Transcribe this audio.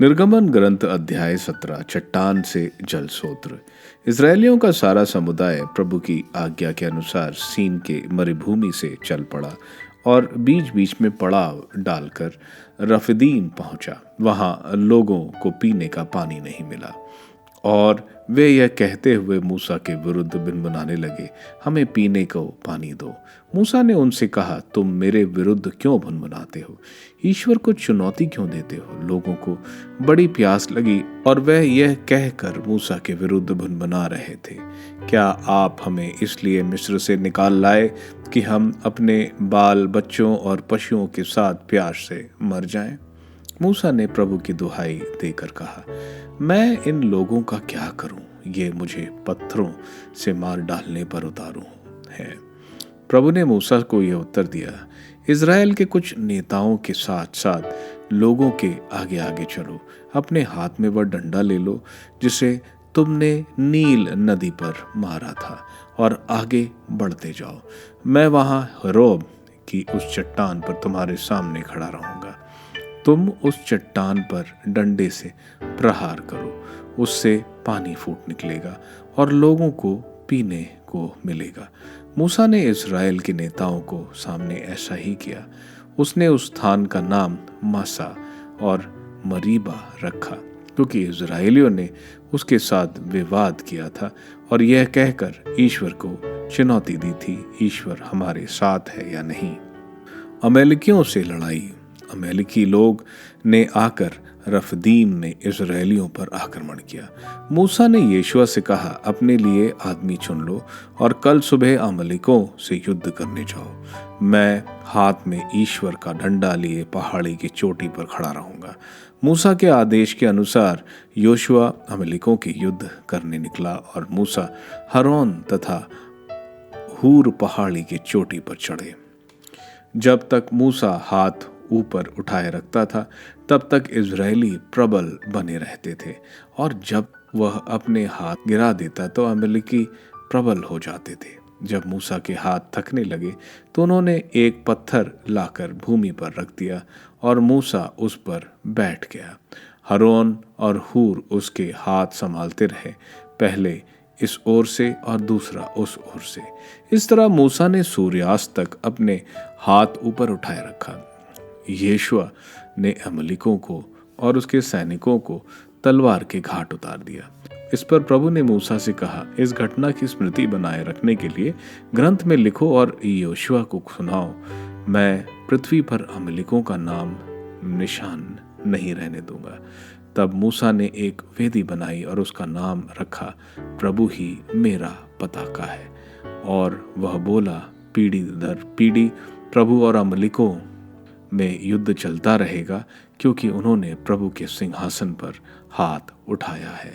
निर्गमन ग्रंथ अध्याय 17 चट्टान से जल सोत्र। इजरायलियों का सारा समुदाय प्रभु की आज्ञा के अनुसार सीन के मरुभूमि से चल पड़ा और बीच बीच में पड़ाव डालकर रफीदीम पहुंचा। वहां लोगों को पीने का पानी नहीं मिला और वे यह कहते हुए मूसा के विरुद्ध बिनबुनाने लगे, हमें पीने को पानी दो। मूसा ने उनसे कहा, तुम मेरे विरुद्ध क्यों भुनभुनाते हो? ईश्वर को चुनौती क्यों देते हो? लोगों को बड़ी प्यास लगी और वह यह कहकर मूसा के विरुद्ध भुनभुना रहे थे, क्या आप हमें इसलिए मिस्र से निकाल लाए कि हम अपने बाल बच्चों और पशुओं के साथ प्यास से मर जाएं? मूसा ने प्रभु की दुहाई देकर कहा, मैं इन लोगों का क्या करूं? ये मुझे पत्थरों से मार डालने पर उतारू है। प्रभु ने मूसा को यह उत्तर दिया, इज़राइल के कुछ नेताओं के साथ साथ लोगों के आगे आगे चलो। अपने हाथ में वह डंडा ले लो जिसे तुमने नील नदी पर मारा था और आगे बढ़ते जाओ। मैं वहां हरोब की उस चट्टान पर तुम्हारे सामने खड़ा रहूंगा। तुम उस चट्टान पर डंडे से प्रहार करो, उससे पानी फूट निकलेगा और लोगों को पीने को मिलेगा। मूसा ने इज़राइल के नेताओं को सामने ऐसा ही किया। उसने उस स्थान का नाम मासा और मरीबा रखा क्योंकि इज़राइलियों ने उसके साथ विवाद किया था और यह कहकर ईश्वर को चुनौती दी थी, ईश्वर हमारे साथ है या नहीं। अमेलिकियों से लड़ाई। अमेलिकी लोग ने आकर रफीदीम में इज़राइलियों पर आक्रमण किया। मूसा ने यहोशू से कहा, अपने लिए आदमी चुन लो और कल सुबह अमेलिकों से युद्ध करने जाओ। मैं हाथ में ईश्वर का डंडा लिए पहाड़ी की चोटी पर खड़ा रहूंगा। मूसा के आदेश के अनुसार यहोशू अमेलिकों के युद्ध करने निकला और मूसा हरोन तथा हूर पहाड़ी की चोटी पर चढ़े। जब तक मूसा हाथ ऊपर उठाए रखता था तब तक इज़राइली प्रबल बने रहते थे और जब वह अपने हाथ गिरा देता तो अमेलिकी प्रबल हो जाते थे। जब मूसा के हाथ थकने लगे तो उन्होंने एक पत्थर लाकर भूमि पर रख दिया और मूसा उस पर बैठ गया। हरोन और हूर उसके हाथ संभालते रहे, पहले इस ओर से और दूसरा उस ओर से। इस तरह मूसा ने सूर्यास्त तक अपने हाथ ऊपर उठाए रखा। यहोशू ने अमलीकों को और उसके सैनिकों को तलवार के घाट उतार दिया। इस पर प्रभु ने मूसा से कहा, इस घटना की स्मृति बनाए रखने के लिए ग्रंथ में लिखो और यहोशू को सुनाओ, मैं पृथ्वी पर अमलीकों का नाम निशान नहीं रहने दूंगा। तब मूसा ने एक वेदी बनाई और उसका नाम रखा, प्रभु ही मेरा पताका है। और वह बोला, पीढ़ी दर पीढ़ी प्रभु और अमलीकों में युद्ध चलता रहेगा क्योंकि उन्होंने प्रभु के सिंहासन पर हाथ उठाया है।